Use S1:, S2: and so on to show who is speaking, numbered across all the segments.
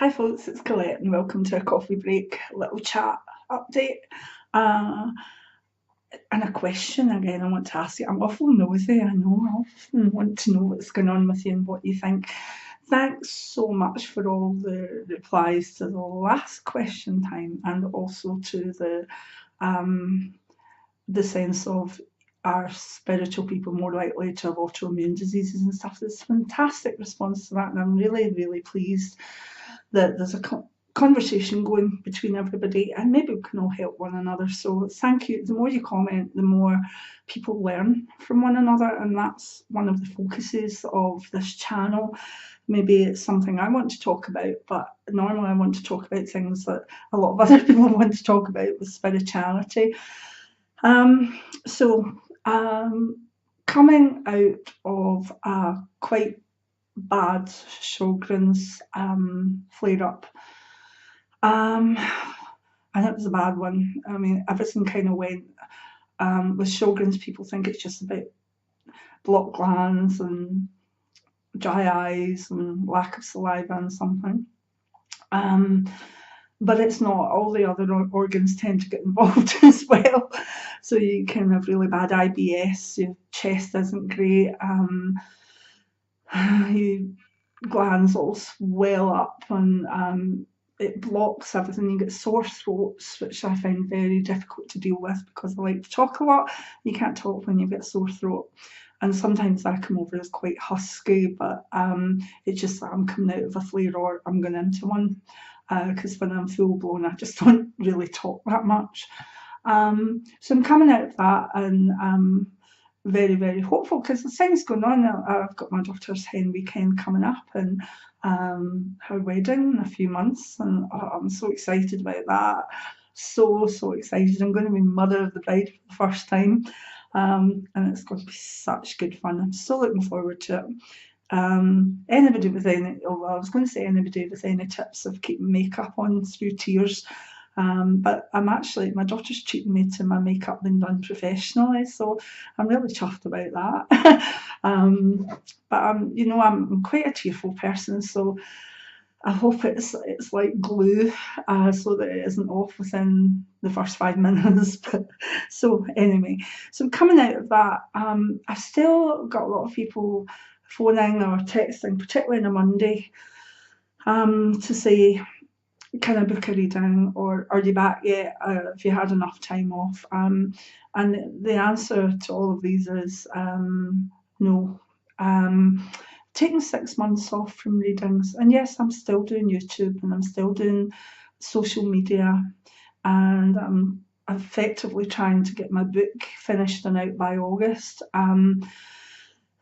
S1: Hi folks, it's Colette and welcome to a coffee break little chat update. Uh, and a question again I want to ask you. I'm awful nosy, I know. I often want to know what's going on with you and what you think. Thanks so much for all the replies to the last question time and also to the sense of are spiritual people more likely to have autoimmune diseases and stuff. There's a fantastic response to that, and I'm really, really pleased that there's a conversation going between everybody, and maybe we can all help one another. So thank you. The more you comment, the more people learn from one another, and that's one of the focuses of this channel. Maybe it's something I want to talk about, but normally I want to talk about things that a lot of other people want to talk about with spirituality. So coming out of a quite bad Sjogren's flare up, and it was a bad one. I mean, everything kind of went with Sjogren's. People think it's just about blocked glands and dry eyes and lack of saliva and something. But it's not. All the other organs tend to get involved as well. So you can have really bad IBS, your chest isn't great, your glands all swell up and it blocks everything. You get sore throats, which I find very difficult to deal with because I like to talk a lot. You can't talk when you get a sore throat. And sometimes I come over as quite husky, but it's just that I'm coming out of a flare or I'm going into one. Because when I'm full blown, I just don't really talk that much. So I'm coming out of that and very, very hopeful because the thing's going on. I've got my daughter's hen weekend coming up and her wedding in a few months, and I'm so excited about that. So excited. I'm going to be mother of the bride for the first time, and it's going to be such good fun. I'm so looking forward to it. Anybody with any, I was going to say anybody with any tips of keeping makeup on through tears, but my daughter's treating me to my makeup being done professionally, so I'm really chuffed about that. But I'm quite a tearful person, so I hope it's like glue, so that it isn't off within the first 5 minutes. But so anyway, so coming out of that, I've still got a lot of people phoning or texting, particularly on a Monday, to say, can I book a reading, or are you back yet? Have you had enough time off? And the answer to all of these is no. Taking 6 months off from readings, and yes, I'm still doing YouTube and I'm still doing social media, and I'm effectively trying to get my book finished and out by August.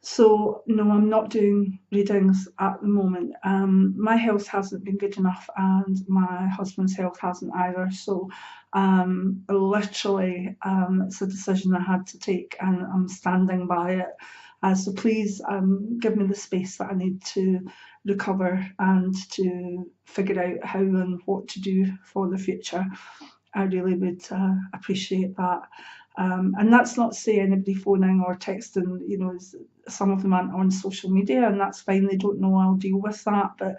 S1: So no, I'm not doing readings at the moment. My health hasn't been good enough, and my husband's health hasn't either. So literally, it's a decision I had to take, and I'm standing by it. So please give me the space that I need to recover and to figure out how and what to do for the future. I really would appreciate that. And that's not to say anybody phoning or texting, some of them aren't on social media, and that's fine. They don't know I'll deal with that. But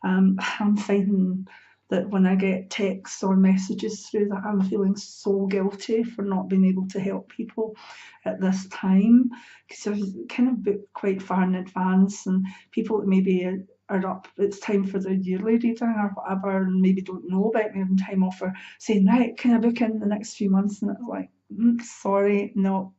S1: I'm finding that when I get texts or messages through that, I'm feeling so guilty for not being able to help people at this time, because I've kind of booked quite far in advance, and people that maybe are up, it's time for their yearly reading or whatever, and maybe don't know about me having time off, or saying, right, can I book in the next few months? And it's like, sorry, no.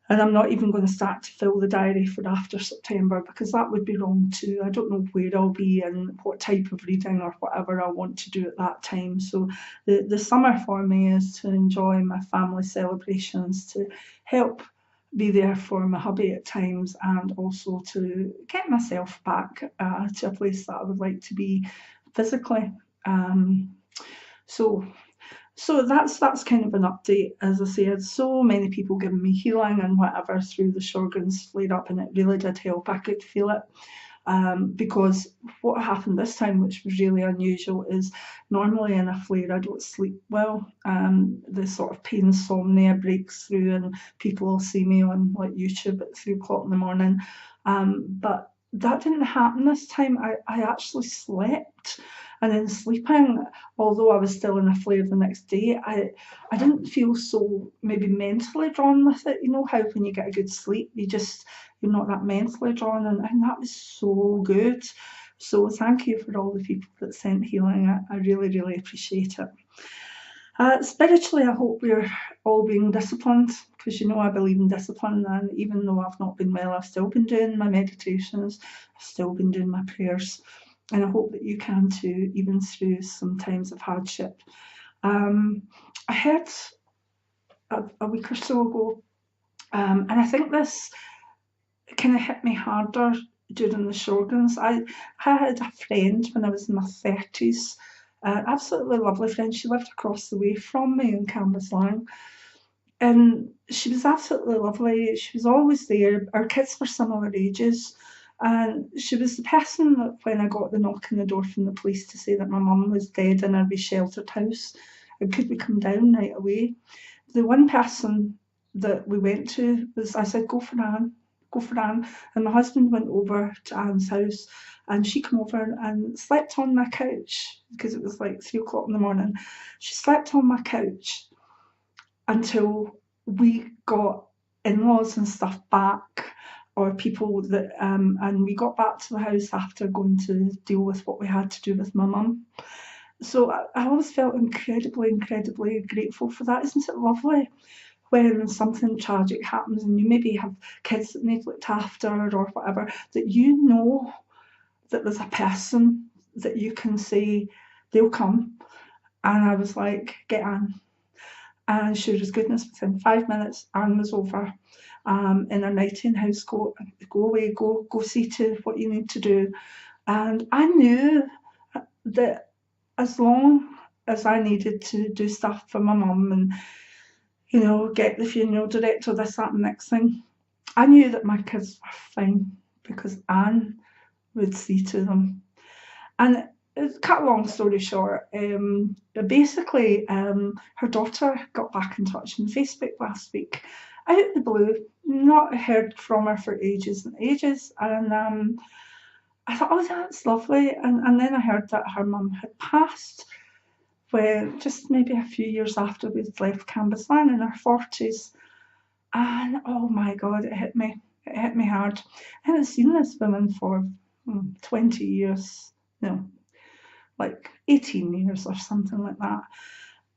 S1: And I'm not even going to start to fill the diary for after September, because that would be wrong too. I don't know where I'll be and what type of reading or whatever I want to do at that time. So the summer for me is to enjoy my family celebrations, to help be there for my hubby at times, and also to get myself back to a place that I would like to be physically. So that's kind of an update. As I said, so many people giving me healing and whatever through the Sjogren's flare up, and it really did help. I could feel it. Because what happened this time, which was really unusual, is normally in a flare I don't sleep well. The sort of pain insomnia breaks through, and people will see me on like YouTube at 3 o'clock in the morning. But that didn't happen this time. I actually slept. And in sleeping, although I was still in a flare the next day, I didn't feel so maybe mentally drawn with it. You know how when you get a good sleep, you're not that mentally drawn, and that was so good. So thank you for all the people that sent healing. I really, really appreciate it. Spiritually, I hope we're all being disciplined, because you know I believe in discipline, and even though I've not been well, I've still been doing my meditations, I've still been doing my prayers, and I hope that you can too, even through some times of hardship. I heard a week or so ago, and I think this kind of hit me harder during the Shorgans. I had a friend when I was in my 30s, absolutely lovely friend. She lived across the way from me in Cambuslang, and she was absolutely lovely. She was always there. Our kids were similar ages, and she was the person that when I got the knock on the door from the police to say that my mum was dead in our wee sheltered house, and could we come down right away? The one person that we went to was, I said, go for Anne, go for Anne. And my husband went over to Anne's house, and she came over and slept on my couch because it was like 3 o'clock in the morning. She slept on my couch until we got in-laws and stuff back, or people that, and we got back to the house after going to deal with what we had to do with my mum. So I always felt incredibly, incredibly grateful for that. Isn't it lovely when something tragic happens and you maybe have kids that need looked after or whatever, that you know that there's a person that you can say, they'll come. And I was like, get Anne. And sure as goodness, within 5 minutes, Anne was over in her nightie and house coat. Go away, go see to what you need to do. And I knew that as long as I needed to do stuff for my mum and, you know, get the funeral director, this, that, and next thing, I knew that my kids were fine because Anne would see to them. And cut a long story short, basically, her daughter got back in touch on Facebook last week, out of the blue, not heard from her for ages and ages. And I thought, oh, that's lovely. And then I heard that her mum had passed, when just maybe a few years after we'd left Cambuslang, in her 40s. And oh my God, it hit me. It hit me hard. I hadn't seen this woman for 20 years, no, like 18 years or something like that.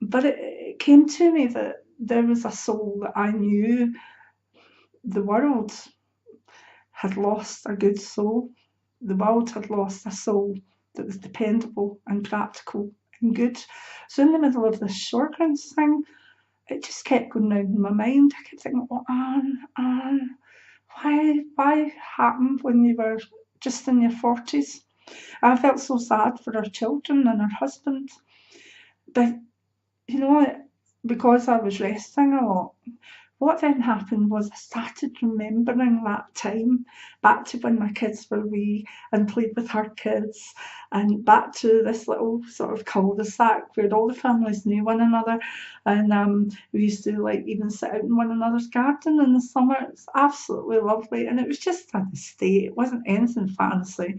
S1: But it came to me that there was a soul that I knew the world had lost a good soul. The world had lost a soul that was dependable and practical and good. So in the middle of this Shortgrounds thing, it just kept going round in my mind. I kept thinking, oh, Anne, why happened when you were just in your 40s? I felt so sad for her children and her husband. But, you know, because I was resting a lot, what then happened was I started remembering that time, back to when my kids were wee and played with her kids, and back to this little sort of cul-de-sac where all the families knew one another, and we used to like even sit out in one another's garden in the summer. It's absolutely lovely, and it was just an estate. It wasn't anything fancy.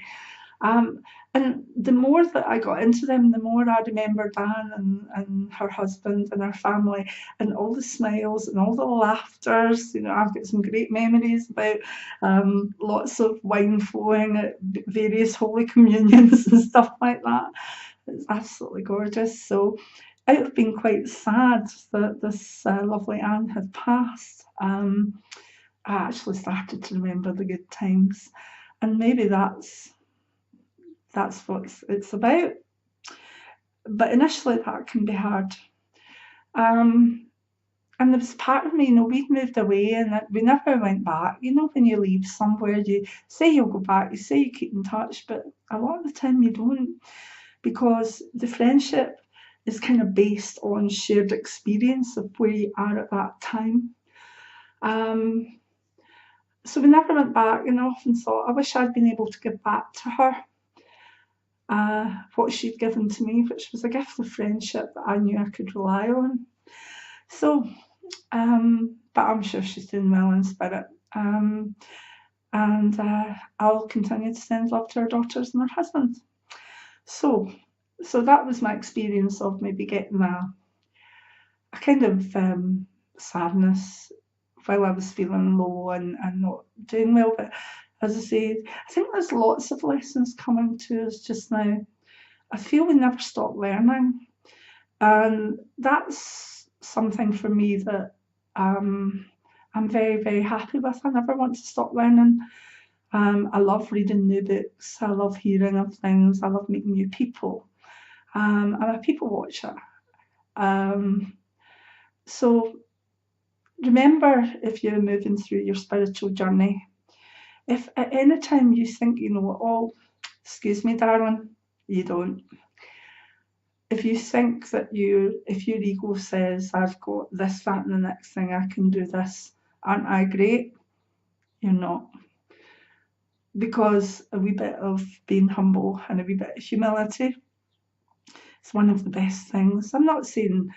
S1: And the more that I got into them, the more I remembered Anne and her husband and her family and all the smiles and all the laughters. You know, I've got some great memories about lots of wine flowing at various Holy Communions and stuff like that. It's absolutely gorgeous. So out of being quite sad that this lovely Anne had passed, I actually started to remember the good times. And maybe that's what it's about. But initially that can be hard. And there was part of me, you know, we'd moved away and we never went back. You know, when you leave somewhere, you say you'll go back, you say you keep in touch, but a lot of the time you don't, because the friendship is kind of based on shared experience of where you are at that time. So we never went back, and I often thought, I wish I'd been able to give back to her what she'd given to me, which was a gift of friendship that I knew I could rely on. So, but I'm sure she's doing well in spirit. and I'll continue to send love to our daughters and their husbands. So that was my experience of maybe getting a kind of sadness while I was feeling low and not doing well. But as I say, I think there's lots of lessons coming to us just now. I feel we never stop learning, and that's something for me that I'm very, very happy with. I never want to stop learning. I love reading new books. I love hearing of things. I love meeting new people. I'm a people watcher. Um, so remember, if you're moving through your spiritual journey, if at any time you think you know it all, excuse me, darling, you don't. If you think that if your ego says, I've got this, that, and the next thing, I can do this, aren't I great? You're not. Because a wee bit of being humble and a wee bit of humility is one of the best things. I'm not saying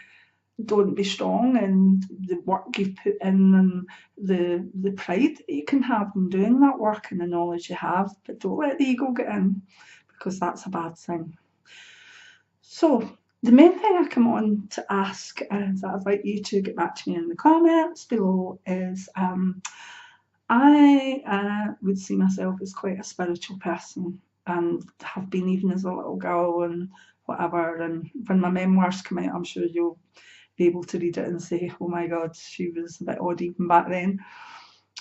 S1: don't be strong and the work you've put in and the pride that you can have in doing that work and the knowledge you have, but don't let the ego get in, because that's a bad thing. So the main thing I come on to ask, and that I'd like you to get back to me in the comments below, is I would see myself as quite a spiritual person, and have been even as a little girl and whatever. And when my memoirs come out, I'm sure you'll be able to read it and say, oh my God, she was a bit odd even back then.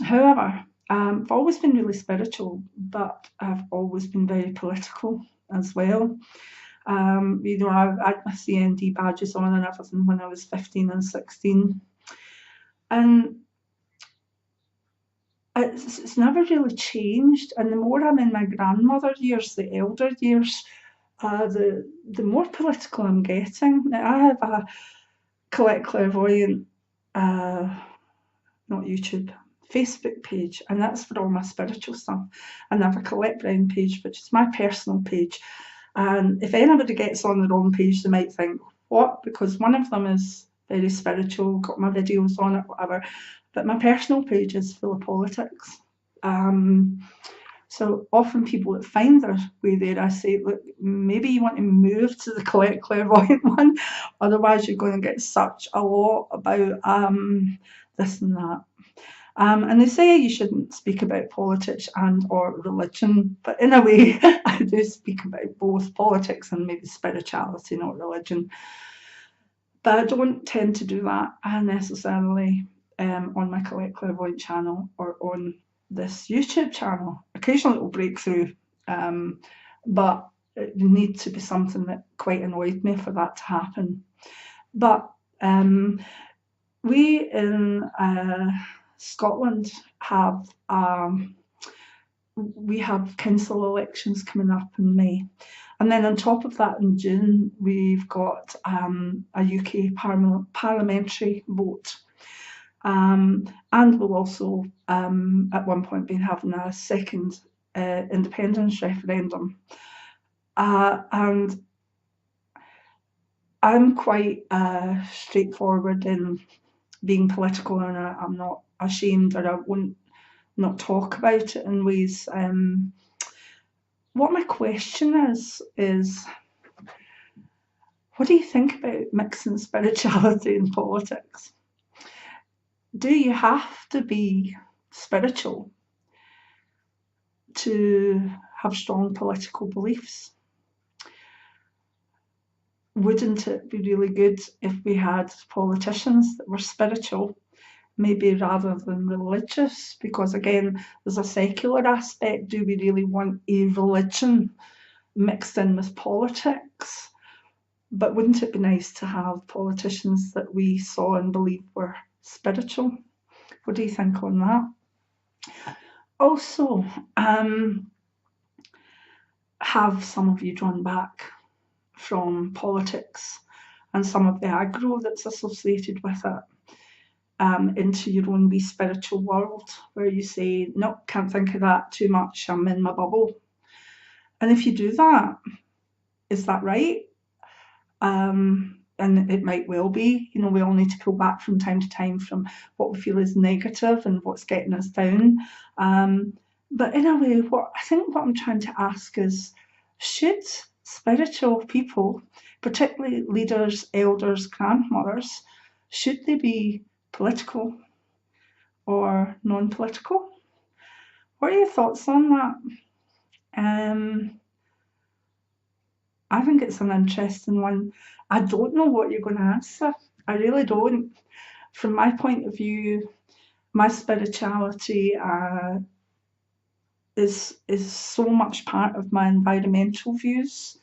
S1: However, I've always been really spiritual, but I've always been very political as well. You know, I had my CND badges on and everything when I was 15 and 16. And it's never really changed. And the more I'm in my grandmother years, the elder years, the more political I'm getting. Now, I have a Colette Clairvoyant, not YouTube, Facebook page, and that's for all my spiritual stuff. And I have a Colette Brown page, which is my personal page. And if anybody gets on the wrong page, they might think, what? Because one of them is very spiritual, got my videos on it, whatever. But my personal page is full of politics. So often people that find their way there, I say, look, maybe you want to move to the Colette Clairvoyant one, otherwise you're going to get such a lot about this and that. And they say you shouldn't speak about politics and or religion, but in a way I do speak about both politics and maybe spirituality, not religion. But I don't tend to do that necessarily on my Colette Clairvoyant channel or on this YouTube channel. Occasionally it will break through, but it need to be something that quite annoyed me for that to happen. But we in Scotland have council elections coming up in May, and then on top of that in June we've got a UK parliamentary vote, and we'll also at one point be having a second independence referendum, and I'm quite straightforward in being political, and I'm not ashamed, or I won't not talk about it in ways. What my question is what do you think about mixing spirituality and politics? Do you have to be spiritual to have strong political beliefs? Wouldn't it be really good if we had politicians that were spiritual, maybe rather than religious? Because again, there's a secular aspect. Do we really want a religion mixed in with politics? But wouldn't it be nice to have politicians that we saw and believed were spiritual? What do you think on that? Also, have some of you drawn back from politics and some of the aggro that's associated with it into your own wee spiritual world, where you say, no, can't think of that too much, I'm in my bubble? And if you do that, is that right? And it might well be. You know, we all need to pull back from time to time from what we feel is negative and what's getting us down. But in a way, what I'm trying to ask is, should spiritual people, particularly leaders, elders, grandmothers, should they be political or non-political? What are your thoughts on that? I think it's an interesting one. I don't know what you're going to answer. I really don't. From my point of view, my spirituality is so much part of my environmental views.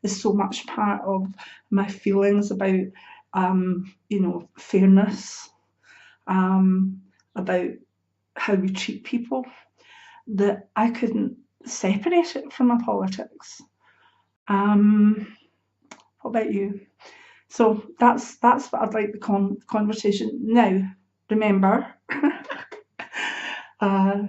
S1: Is so much part of my feelings about, fairness, um, about how we treat people, that I couldn't separate it from my politics. What about you? So that's what I'd like the conversation. Now, remember, uh,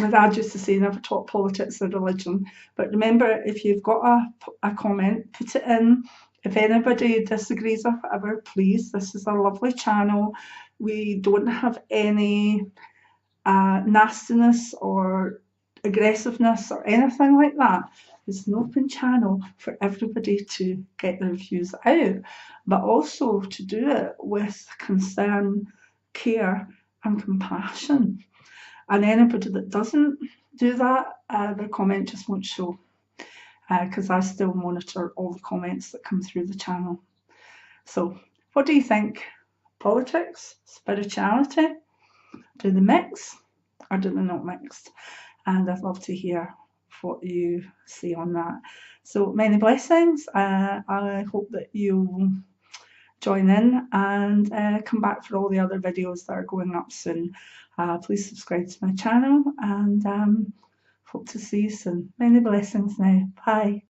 S1: my dad used to say never talk politics or religion, but remember, if you've got a comment, put it in. If anybody disagrees or whatever, please, this is a lovely channel. We don't have any nastiness or aggressiveness or anything like that. It's an open channel for everybody to get their views out, but also to do it with concern, care, and compassion. And anybody that doesn't do that, their comment just won't show, because I still monitor all the comments that come through the channel. So, what do you think? Politics, spirituality, do they mix or do they not mix? And I'd love to hear what you say on that. So many blessings. I hope that you'll join in and come back for all the other videos that are going up soon. Please subscribe to my channel and hope to see you soon. Many blessings now. Bye.